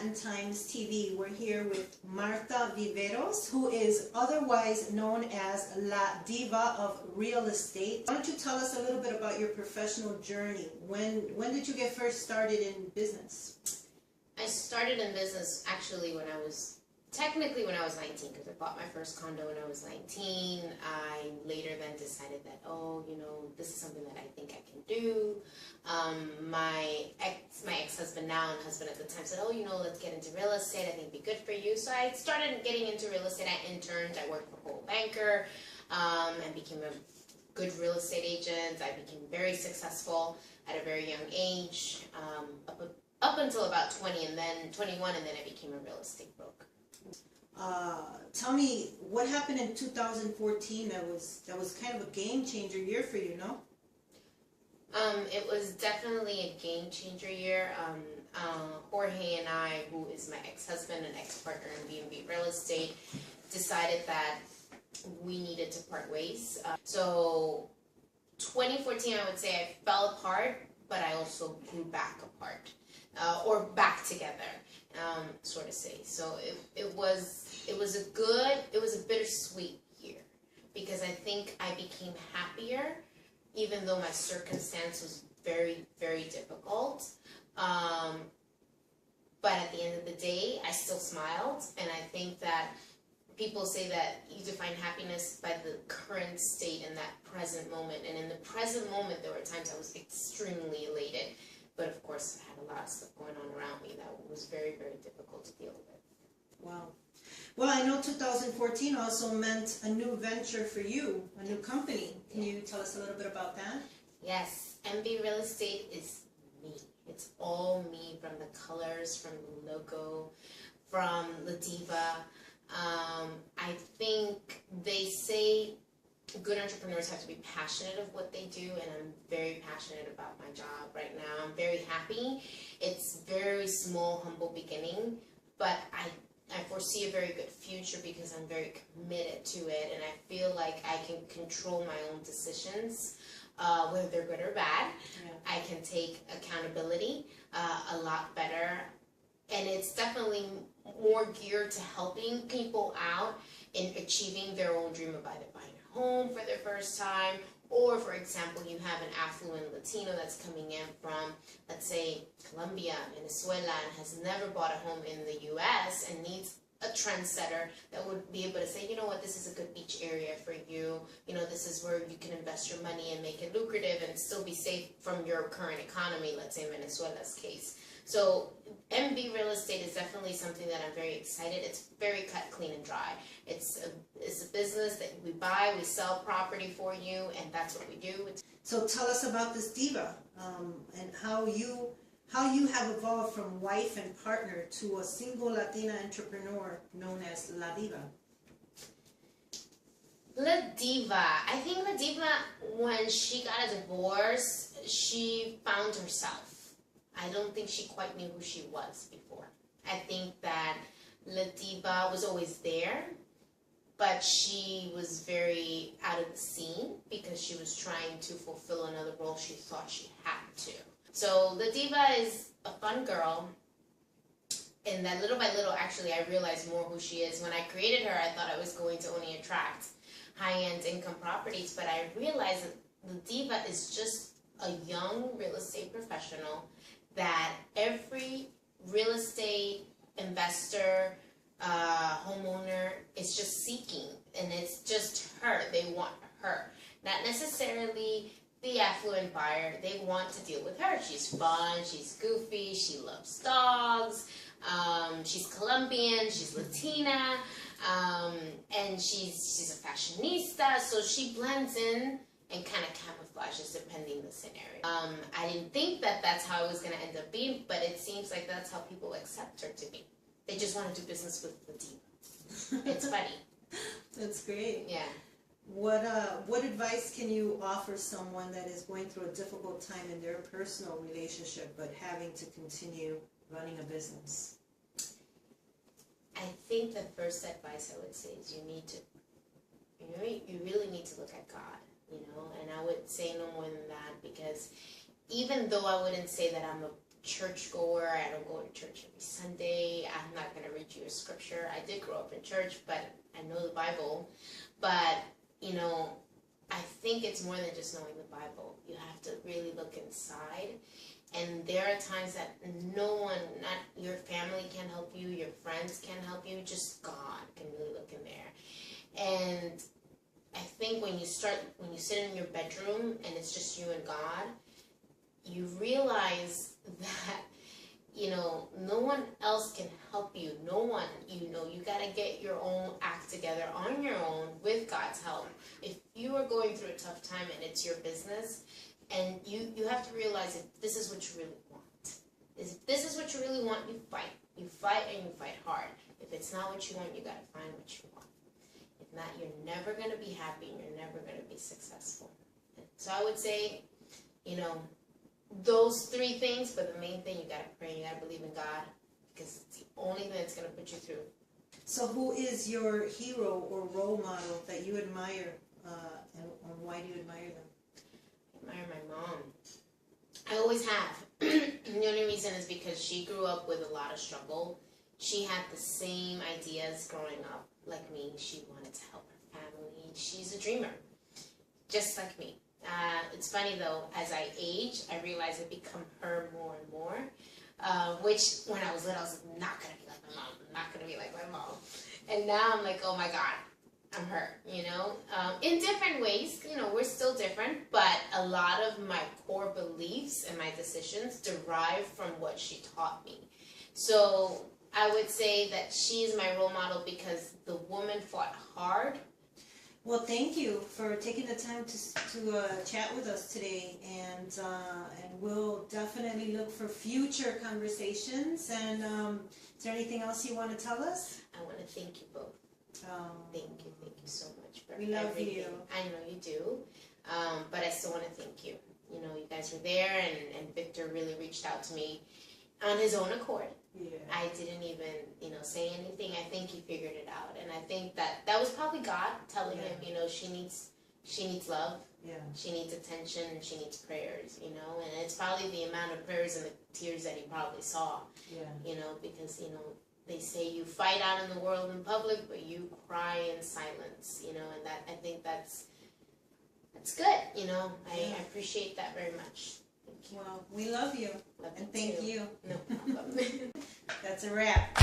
Latin Times TV. We're here with Martha Viveros, who is otherwise known as La Diva of real estate. Why don't you tell us a little bit about your professional journey? When did you get first started in business? I started in business actually when I was 19, because I bought my first condo when I was 19. I later then decided that, this is something that I think I can do. My ex-husband now and husband at the time said, let's get into real estate. I think it'd be good for you. So I started getting into real estate. I interned. I worked for a whole banker and became a good real estate agent. I became very successful at a very young age, up until about 20 and then 21, and then I became a real estate broker. Tell me what happened in 2014 that was kind of a game changer year for you, no? It was definitely a game changer year. Jorge and I, who is my ex-husband and ex-partner in B&B Real Estate, decided that we needed to part ways. So 2014, I would say I fell apart, but I also grew back apart, or back together, sort of say. So it was a bittersweet year, because I think I became happier, even though my circumstance was very, very difficult. But at the end of the day, I still smiled, and I think that people say that you define happiness by the current state in that present moment. And in the present moment, there were times I was extremely elated. But of course, I had a lot of stuff going on around me that was very, very difficult to deal with. Wow. Well, I know 2014 also meant a new venture for you, a new company. Can you tell us a little bit about that? Yes. MB Real Estate is me. It's all me, from the colors, from the logo, from La Diva. I think they say good entrepreneurs have to be passionate of what they do, and I'm very passionate about my job right now. I'm very happy. It's very small, humble beginning, but I foresee a very good future because I'm very committed to it, and I feel like I can control my own decisions, whether they're good or bad. Yeah. I can take accountability a lot better, and it's definitely more geared to helping people out in achieving their own dream of either buying a home for their first time, or, for example, you have an affluent Latino that's coming in from, let's say, Colombia, Venezuela, and has never bought a home in the U.S. and needs a trendsetter that would be able to say, you know what, this is a good beach area for you. This is where you can invest your money and make it lucrative and still be safe from your current economy, let's say in Venezuela's case. So MB Real Estate is definitely something that I'm very excited. It's very cut, clean, and dry. It's a business that we buy, we sell property for you, and that's what we do. So tell us about this diva and how you have evolved from wife and partner to a single Latina entrepreneur known as La Diva. La Diva. I think La Diva, when she got a divorce, she found herself. I don't think she quite knew who she was before. I think that La Diva was always there, but she was very out of the scene because she was trying to fulfill another role she thought she had to. So La Diva is a fun girl, and that little by little, actually, I realized more who she is. When I created her, I thought I was going to only attract high-end income properties, but I realized that La Diva is just a young real estate professional that every real estate investor, homeowner is just seeking, and it's just her. They want her, not necessarily the affluent buyer. They want to deal with her. She's fun, she's goofy, she loves dogs, she's Colombian, she's Latina, and she's a fashionista, so she blends in and kind of camouflages depending the scenario. I didn't think that that's how it was going to end up being, but it seems like that's how people accept her to be. They just want to do business with the diva. It's funny. That's great. Yeah. What advice can you offer someone that is going through a difficult time in their personal relationship but having to continue running a business? I think the first advice I would say is you really need to look at God. And I would say no more than that, because even though I wouldn't say that I'm a churchgoer. I don't go to church every Sunday. I'm not going to read you a scripture. I did grow up in church, but I know the Bible. But, you know, I think it's more than just knowing the Bible. You have to really look inside. And there are times that no one, not your family can help you, your friends can help you, just God can really look in there. And I think when you sit in your bedroom and it's just you and God, you realize that, you know, no one else can help you. No one, you know, you got to get your own act together on your own with God's help. If you are going through a tough time and it's your business, and you have to realize if this is what you really want. If this is what you really want, you fight. You fight and you fight hard. If it's not what you want, you got to find what you want. If not, you're never going to be happy and you're never going to be successful. So I would say, you know, those three things, but the main thing, you got to pray, you got to believe in God, because it's the only thing that's going to put you through. So who is your hero or role model that you admire, and why do you admire them? I admire my mom. I always have. The only reason is because she grew up with a lot of struggle. She had the same ideas growing up like me. She wanted to help her family. She's a dreamer, just like me. It's funny though, as I age, I realize I become her more and more, which when I was little, I was not going to be like my mom. I'm not going to be like my mom. And now I'm like, oh my God, I'm her, you know, in different ways. You know, we're still different, but a lot of my core beliefs and my decisions derive from what she taught me. So I would say that she's my role model because the woman fought hard. Well, thank you for taking the time to chat with us today, and we'll definitely look for future conversations. And is there anything else you want to tell us? I want to thank you both. Thank you so much for we love everything. you. I know you do, but I still want to thank you. You know, you guys were there, and Victor really reached out to me on his own accord. Yeah. I didn't even, you know, say anything. I think he figured it out, and I think that was probably God telling him, you know, she needs love. Yeah. She needs attention, and she needs prayers, you know, and it's probably the amount of prayers and the tears that he probably saw. Yeah. You know, because, you know, they say you fight out in the world in public, but you cry in silence, you know, and that, I think that's good, you know. I appreciate that very much. Thank you. Well, we love you. Love and you thank too. you. No problem. That's a wrap.